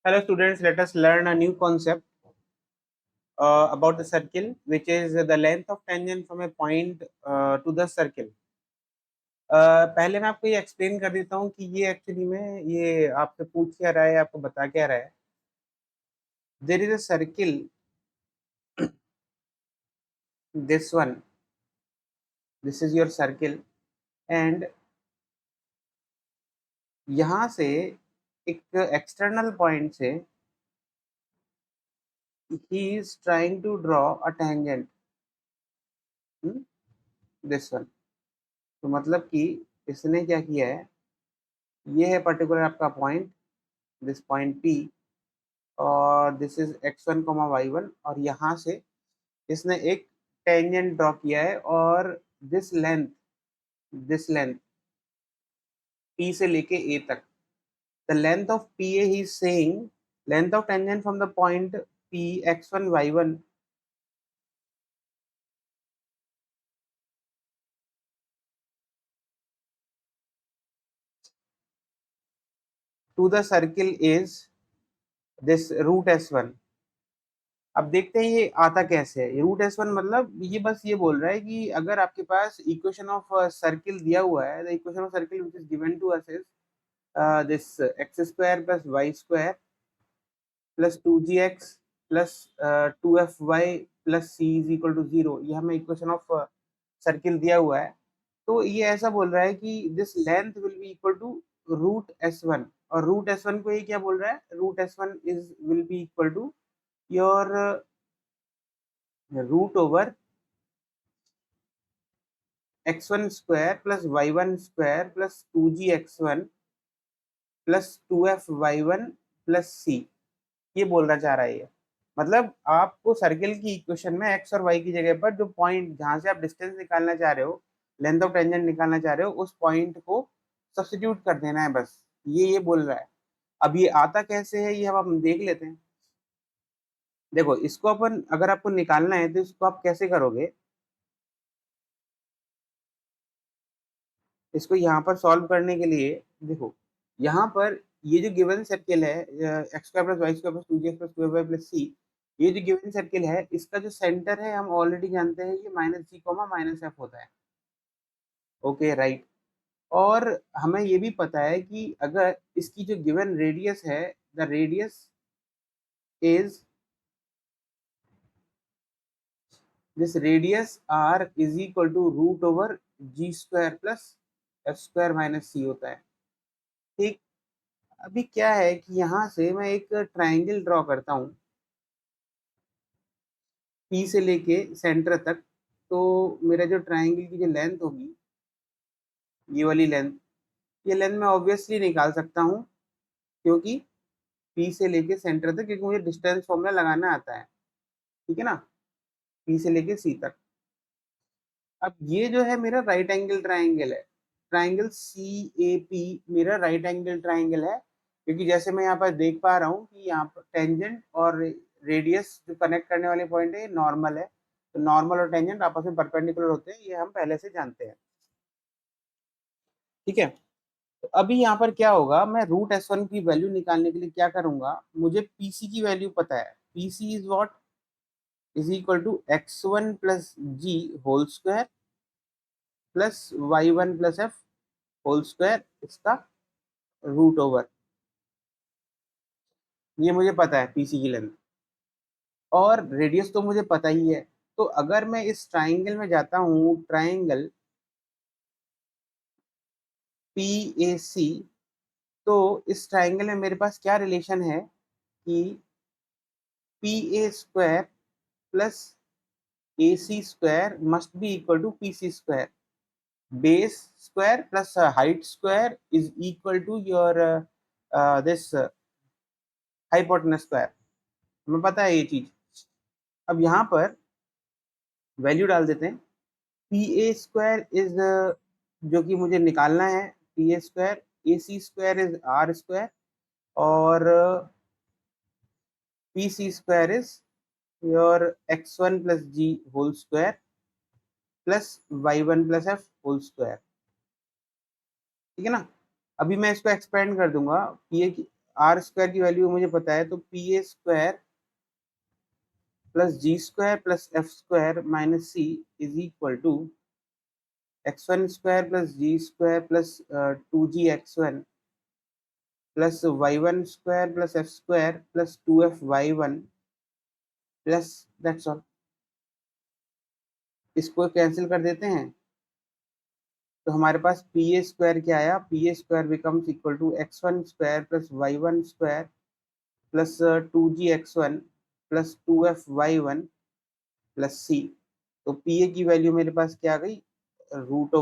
Hello students, let us learn a new concept about the circle, which is the length of tangent from a point to the circle. पहले मैं आपको ये explain कर देता हूँ कि ये एक्चुअली में ये आपसे पूछ क्या रहा है, आपको बता क्या रहा है. There is a circle, this one, this is your circle, and यहाँ से एक एक्सटर्नल पॉइंट से he is trying to draw a tangent, this one. तो मतलब कि इसने क्या किया है, ये है पर्टिकुलर आपका पॉइंट, दिस पॉइंट P, और दिस इज x1 y1, और यहाँ से इसने एक टेंजेंट ड्रॉ किया है, और दिस लेंथ P से लेके A तक, the length of PA he is saying length of tangent from the point P x1 y1 to the circle is this root S1. अब देखते हैं ये आता कैसे है. रूट S1 मतलब ये बस ये बोल रहा है कि अगर आपके पास इक्वेशन ऑफ सर्किल दिया हुआ है, the equation of circle which is given to us is this x square plus y square plus 2gx plus 2fy plus c is equal to 0. ये हमें इक्वेशन ऑफ सर्किल दिया हुआ है. तो ये ऐसा बोल रहा है कि this length will be equal to root S1, और रूट S1 को ये क्या बोल रहा है, root S1 is will be equal to your root over x1 square plus y1 square plus 2gx1 plus 2f y1 plus c. ये बोलना चाह रहा है. ये मतलब आपको सर्किल की इक्वेशन में x और y की जगह पर जो पॉइंट जहां से आप डिस्टेंस निकालना चाह रहे हो, लेंथ ऑफ टेंजेंट निकालना चाह रहे हो, उस पॉइंट को सब्स्टिट्यूट कर देना है बस. ये बोल रहा है. अब ये आता कैसे है ये हम देख लेते हैं. देखो, इसको अपन अगर आपको निकालना है तो इसको आप कैसे करोगे, इसको यहाँ पर सॉल्व करने के लिए देखो, यहाँ पर ये जो गिवन सर्किल है x square plus y square plus 2x plus 2y plus c, ये जो गिवन सर्किल है इसका जो सेंटर है हम ऑलरेडी जानते हैं, ये -g, -f होता है. Okay, right. और हमें ये भी पता है कि अगर इसकी जो गिवन रेडियस है, the radius is this radius r is equal to root over g square plus f square minus c होता है. ठीक. अभी क्या है कि यहाँ से मैं एक ट्राइंगल ड्रॉ करता हूँ P से लेके सेंटर तक. तो मेरा जो ट्राइंगल की जो लेंथ होगी, ये वाली लेंथ, ये लेंथ मैं ऑब्वियसली निकाल सकता हूँ, क्योंकि P से लेके सेंटर तक, क्योंकि मुझे डिस्टेंस फॉर्मूला लगाना आता है. ठीक है ना, P से लेके C तक. अब ये जो है मेरा राइट एंगल ट्राइंगल है, ट्राइंगल CAP मेरा राइट एंगल ट्राइंगल है, क्योंकि जैसे मैं यहाँ पर देख पा रहा हूँ कि यहाँ पर टेंजेंट और रेडियस जो कनेक्ट करने वाले पॉइंट है, नॉर्मल है. तो नॉर्मल और टेंजेंट आपस में परपेंडिकुलर होते हैं, ये हम पहले से जानते हैं. ठीक है. तो अभी यहाँ पर क्या होगा, मैं रूट S1 की वैल्यू निकालने के लिए क्या करूंगा, मुझे PC की वैल्यू पता है. PC is what, is equal to x1 plus g whole square plus y1 plus f whole square, इसका रूट ओवर. ये मुझे पता है PC की लेंथ, और रेडियस तो मुझे पता ही है. तो अगर मैं इस ट्राइंगल में जाता हूँ, ट्राइंगल PAC, तो इस ट्राइंगल में मेरे पास क्या रिलेशन है कि PA square plus AC square must be equal to PC square. Base square plus height square is equal to your this hypotenuse square. हमें पता है ये चीज. अब यहाँ पर वैल्यू डाल देते हैं. PA स्क्वायर इज जो कि मुझे निकालना है, PA square, AC square is R square, और PC square is your x1 plus g whole square plus y1 plus f whole square. ठीक है ना. अभी मैं इसको एक्सपेंड कर दूंगा. PA की आर स्क्वायर की वैल्यू मुझे पता है, तो P A square plus g square plus f square minus c is equal to x one square plus g square plus 2g x1 plus Y one square plus f square plus 2f y1 plus that's all. इसको cancel कर देते हैं तो हमारे पास P A square क्या आया, P A square becomes equal to x one square plus Y one square plus 2g x1 plus 2f y1 plus C. तो P ए की वैल्यू मेरे पास क्या आ गई, root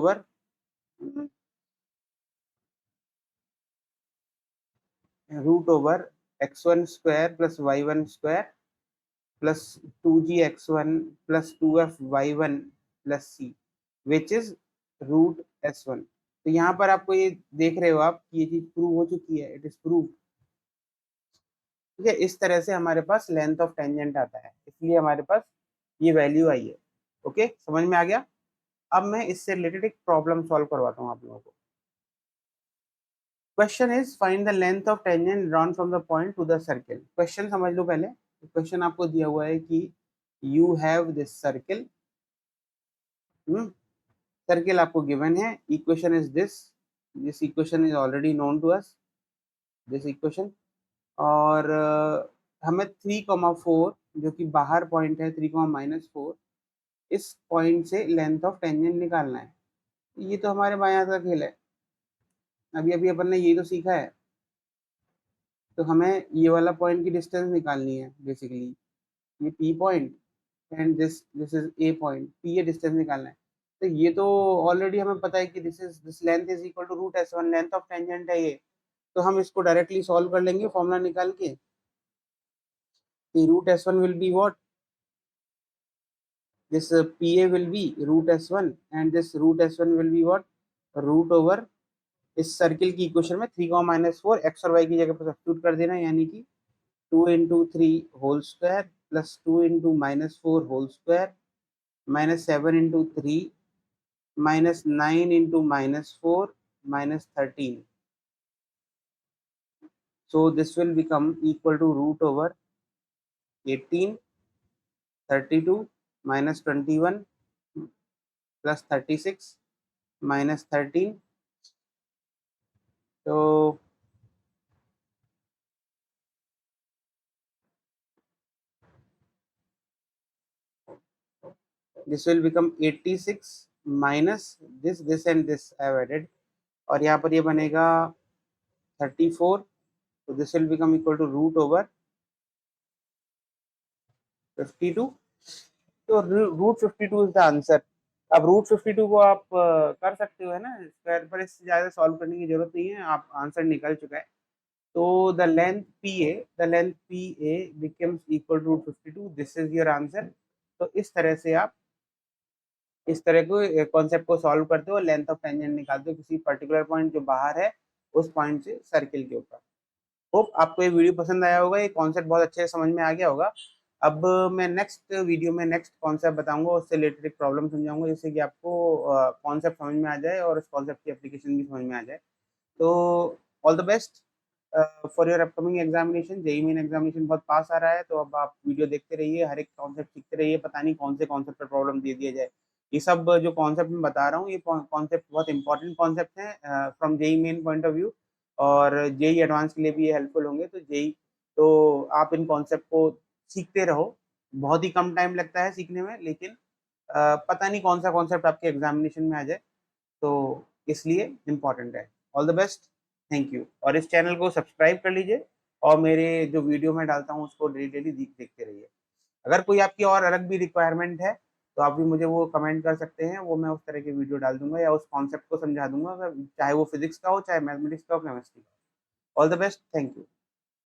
over x one square plus Y one square plus 2g x1 plus 2f y1 plus c which is root s1। तो यहाँ पर आपको ये देख रहे हो आप कि ये चीज प्रूव हो चुकी है, इट इज प्रूव। ठीक है, इस तरह से हमारे पास लेंथ ऑफ टेंजेंट आता है, इसलिए हमारे पास ये वैल्यू आई है। ओके, समझ में आ गया। अब मैं इससे रिलेटेड एक प्रॉब्लम सॉल्व करवाता हूँ आप लोगों को। Question is find the length of tangent drawn from the point to the circle. Question समझ लो पहले। क्वेश्चन आपको दिया हुआ है कि you have this circle, circle आपको गिवन है, equation is this equation is already known to us, this equation. और हमें 3,4 जो कि बाहर पॉइंट है, 3,-4, इस पॉइंट से लेंथ ऑफ टेंजेंट निकालना है। ये तो हमारे बाएं का खेल है, अभी अभी अपन ने यही तो सीखा है। तो हमें ये वाला पॉइंट की डिस्टेंस निकालनी है बेसिकली, ये P point and this is a point, P A distance निकालना है। तो ये तो ऑलरेडी हमें पता है कि this length is equal to root s1, length of tangent है ये। तो हम इसको डायरेक्टली सॉल्व कर लेंगे फॉर्मूला निकाल के। Root s1 will be what, this PA will be root s1 and this root s1 will be what, root over इस सर्किल की इक्वेशन में 3,-4 एक्स और वाई की जगह पर सब्स्टिट्यूट कर देना, यानी कि 2 into 3 whole square plus 2 into -4 whole square minus 7 into 3 minus 9 into -4 minus 13। So this will become equal to root over 18, 32 minus 21 plus 36 minus 13। So this will become 86 minus this and this I have added, और यहाँ पर ये बनेगा 34। तो this will become equal to root over 52। तो root 52 is the answer. अब root 52 को आप कर सकते हो, है ना, स्क्वायर पर इससे ज़्यादा सॉल्व करने की जरूरत नहीं है, आप आंसर निकल चुका है। तो the length P A becomes equal to root 52, this is your answer. तो इस तरह से आप इस तरह को कॉन्सेप्ट को सॉल्व करते हो, लेंथ ऑफ टेंजेंट निकालते हो किसी पर्टिकुलर पॉइंट जो बाहर है उस पॉइंट से सर्किल के ऊपर। होप आपको ये वीडियो पसंद आया होगा, ये कॉन्सेप्ट बहुत अच्छे से समझ में आ गया होगा। अब मैं नेक्स्ट वीडियो में नेक्स्ट कॉन्सेप्ट बताऊंगा, उससे रिलेटेड एक प्रॉब्लम समझाऊंगा, जिससे कि आपको कॉन्सेप्ट समझ में आ जाए और उस कॉन्सेप्ट की एप्लीकेशन भी समझ में आ जाए। तो all the best for your upcoming examination. JEE main examination बहुत पास आ रहा है, तो अब आप वीडियो देखते रहिए, हर एक कॉन्सेप्ट सीखते रहिए, पता नहीं कौन से कॉन्सेप्ट पर प्रॉब्लम दे दिया जाए। ये सब जो कॉन्सेप्ट मैं बता रहा हूँ, ये कॉन्सेप्ट बहुत इंपॉर्टेंट कॉन्सेप्ट हैं from JEE main point of view, और जेईई एडवांस के लिए भी ये हेल्पफुल होंगे। तो जेईई, तो आप इन कॉन्सेप्ट को सीखते रहो, बहुत ही कम टाइम लगता है सीखने में, लेकिन पता नहीं कौन सा कॉन्सेप्ट आपके एग्जामिनेशन में आ जाए, तो इसलिए इम्पॉर्टेंट है। All the best, thank you. और इस चैनल को सब्सक्राइब कर लीजिए, और मेरे जो वीडियो मैं डालता हूँ उसको डेली डेली देखते रहिए। अगर कोई आपकी और अलग भी रिक्वायरमेंट है तो आप भी मुझे वो कमेंट कर सकते हैं, वो मैं उस तरह की वीडियो डाल दूंगा या उस कॉन्सेप्ट को समझा दूंगा, चाहे वो फिजिक्स का हो, चाहे मैथमेटिक्स का हो, केमिस्ट्री का। All the best, thank you.